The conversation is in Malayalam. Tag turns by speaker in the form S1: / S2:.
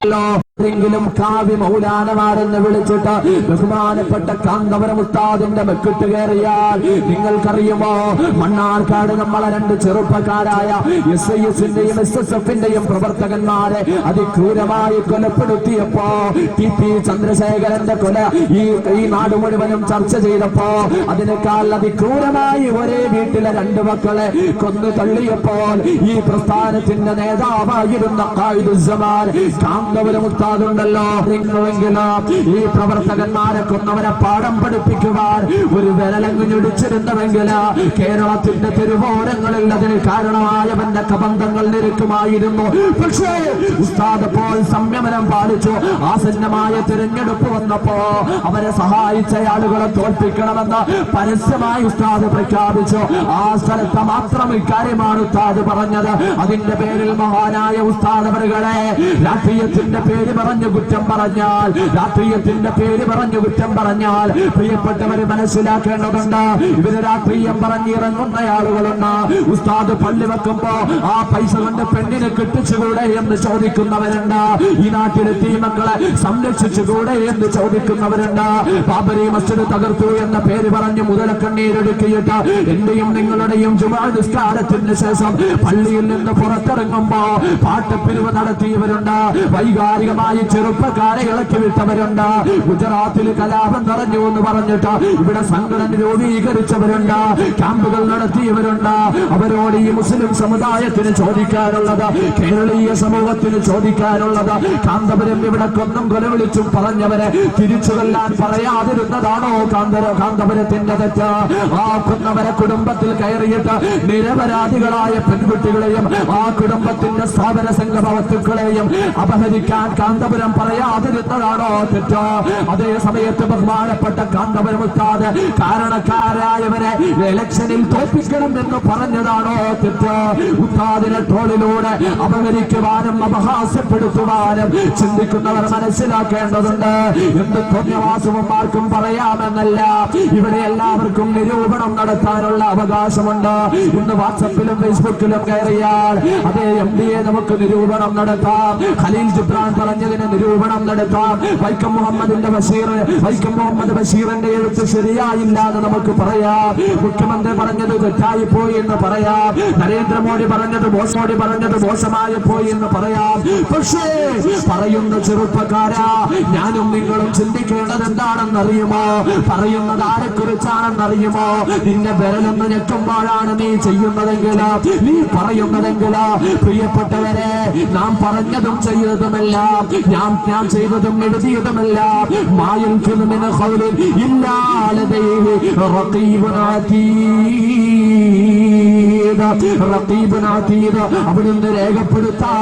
S1: െങ്കിലും കാവ്യ മൗലാനമാരെന്ന് വിളിച്ചിട്ട് ബഹുമാനപ്പെട്ട കാന്തപുരം ഉസ്താദിന്റെ മെക്കിട്ട് കയറിയാൽ നിങ്ങൾക്കറിയുമോ, മണ്ണാർക്കാട് നമ്മളെ രണ്ട് ചെറുപ്പക്കാരായ SIS-ന്റെയും SSF-ന്റെയും പ്രവർത്തകന്മാരെ അതിക്രൂരമായി കൊലപ്പെടുത്തിയപ്പോ TP ചന്ദ്രശേഖരന്റെ കൊല ഈ നാട് മുഴുവനും ചർച്ച ചെയ്തപ്പോ അതിനേക്കാൾ അതിക്രൂരമായി ഒരേ വീട്ടിലെ രണ്ട് മക്കളെ കൊന്നു തള്ളിയപ്പോൾ ഈ പ്രസ്ഥാനത്തിന്റെ നേതാവായിരുന്ന ഖായിദുസ്സമാൻ കാന്തപുരം ഉണ്ടല്ലോ, ഈ പ്രവർത്തകന്മാരെ കൊന്നവരെ പാഠം പഠിപ്പിക്കുവാൻ ഒരു വിരലങ്ങ് ഞൊടിച്ചിരുന്നുവെങ്കിൽ കേരളത്തിന്റെ തെരുവോരങ്ങളിൽ അതിന് കാരണമായവന്റെ കബന്ധങ്ങൾ നിരക്കുമായിരുന്നു. പക്ഷേ ഉസ്താദ് അപ്പോൾ സംയമനം പാലിച്ചു. ആസന്നമായ തിരഞ്ഞെടുപ്പ് വന്നപ്പോ അവരെ സഹായിച്ച ആളുകളെ തോൽപ്പിക്കണമെന്ന് പരസ്യമായി ഉസ്താദ് പ്രഖ്യാപിച്ചു. ആ സ്ഥലത്ത് മാത്രം ഇക്കാര്യമാണ് ഉസ്താദ് പറഞ്ഞത്. അതിന്റെ പേരിൽ മഹാനായ ഉസ്താദ് അവരുകളെ രാഷ്ട്രീയത്തിന്റെ പേര് പറഞ്ഞു കുറ്റം പറഞ്ഞാൽ, രാഷ്ട്രീയത്തിന്റെ പേര് പറഞ്ഞു കുറ്റം പറഞ്ഞാൽ പ്രിയപ്പെട്ടവര് മനസ്സിലാക്കേണ്ടതുണ്ട്. ഇവര് രാഷ്ട്രീയം പറഞ്ഞിറങ്ങുന്ന ആളുകളുണ്ട്. ഉസ്താദ് പള്ളി വെക്കുമ്പോ ആ പൈസ കൊണ്ട് പെണ്ണിനെ കെട്ടിച്ചുകൂടെ എന്ന് ചോദിക്കുന്നവരുണ്ട്. ഈ നാട്ടിലെ തീമക്കളെ സംരക്ഷിച്ചുകൂടെ എന്ന് ചോദിക്കുന്നവരുണ്ട്. ബാബരി മസ്ജിദ് തകർത്തു എന്ന പേര് പറഞ്ഞ് മുതലക്കണ്ണീരൊടുക്കിയിട്ട് എന്റെയും നിങ്ങളുടെയും ജുമാ നിസ്കാരത്തിന് ശേഷം പള്ളിയിൽ നിന്ന് പുറത്തിറങ്ങുമ്പോ പാട്ടപ്പിരിവ് നടത്തിയവരുണ്ട്. വൈകാരികമായി ചെറുപ്പക്കാരെ ഇളക്കി വിട്ടവരുണ്ട്. ഗുജറാത്തിൽ കലാപം നിറഞ്ഞു എന്ന് പറഞ്ഞിട്ട് ഇവിടെ സംഘടന രൂപീകരിച്ചവരുണ്ട്. ക്യാമ്പുകൾ നടത്തിയവരുണ്ട്. അവരോട് ഈ മുസ്ലിം സമുദായത്തിന് ചോദിക്കാനുള്ളത്, കേരളീയ സമൂഹത്തിന് ചോദിക്കാനുള്ളത്, കാന്തപുരം ഇവിടെ കൊന്നും കൊലവിളിച്ചും പറഞ്ഞവരെ തിരിച്ചു കൊല്ലാൻ പറയാതിരുന്നതാണോ കാന്തപുരത്തിന്റെ തെറ്റ്? ആ കൊന്നവരെ കുടുംബത്തിൽ കയറിയിട്ട് നിരപരാധികളായ പെൺകുട്ടികളെയും ആ കുടുംബത്തിന്റെ സ്ഥാപന സംഘ വസ്തുക്കളെയും അപഹരിക്കാൻ കാന്തപുരം പറയാതിരുന്നതാണോ തെറ്റ്? അതേ സമയത്ത് ബഹുമാനപ്പെട്ട കാന്തപുരം ഉസ്താദ് കാരണക്കാരായവരെ ഇലക്ഷനിൽ തോൽപ്പിക്കണം എന്ന് പറഞ്ഞതാണോ തെറ്റ്? ഉസ്താദിനെ ട്രോളിലൂടെ അപഹരിക്കുവാനും അപഹാസ്യപ്പെടുത്തുവാനും ചിന്തിക്കുന്നവർ മനസ്സിലാക്കേണ്ടതുണ്ട്. എന്ത് തോന്നിയവാസവും ആർക്കും പറയാമെന്നല്ല, ഇവിടെ എല്ലാവർക്കും നിരൂപണം നടത്താനുള്ള അവകാശമുണ്ട്. ഇന്ന് വാട്സപ്പിലും ഫേസ്ബുക്കിലും കയറിയാൽ അതേ MDA നമുക്ക് നിരൂപണം നടത്താം, ഖലീൽ ജിബ്രാൻ പറഞ്ഞതിന് നിരൂപണം നടത്താം, വൈക്കം മുഹമ്മദ് ബഷീറിന്റെ എഴുത്ത് ശരിയായില്ല എന്ന് നമുക്ക് പറയാം, മുഖ്യമന്ത്രി പറഞ്ഞത് തെറ്റായി പോയി എന്ന് പറയാം, നരേന്ദ്രമോദി പറഞ്ഞത് മോശമായി പോയി എന്ന് പറയാം. പക്ഷേ പറയുന്ന ചെറുപ്പക്കാരാ, ഞാനും നിങ്ങളും ചിന്തിക്കേണ്ടത് എന്താണെന്നറിയുമോ? പറയുന്നത് ആരെക്കുറിച്ചാണെന്നറിയുമോ? നിന്റെ വിരലൊന്ന് ഞെക്കുമ്പോഴാണ് നീ ചെയ്യുന്നതെങ്കിൽ, നീ പറയുന്നതെങ്കിൽ, പ്രിയപ്പെട്ടവരെ, നാം പറഞ്ഞതും ചെയ്തതുമെല്ലാം, ഞാൻ ചെയ്തതും എഴുതിയതുമെല്ലാം അവിടുന്ന് രേഖപ്പെടുത്താ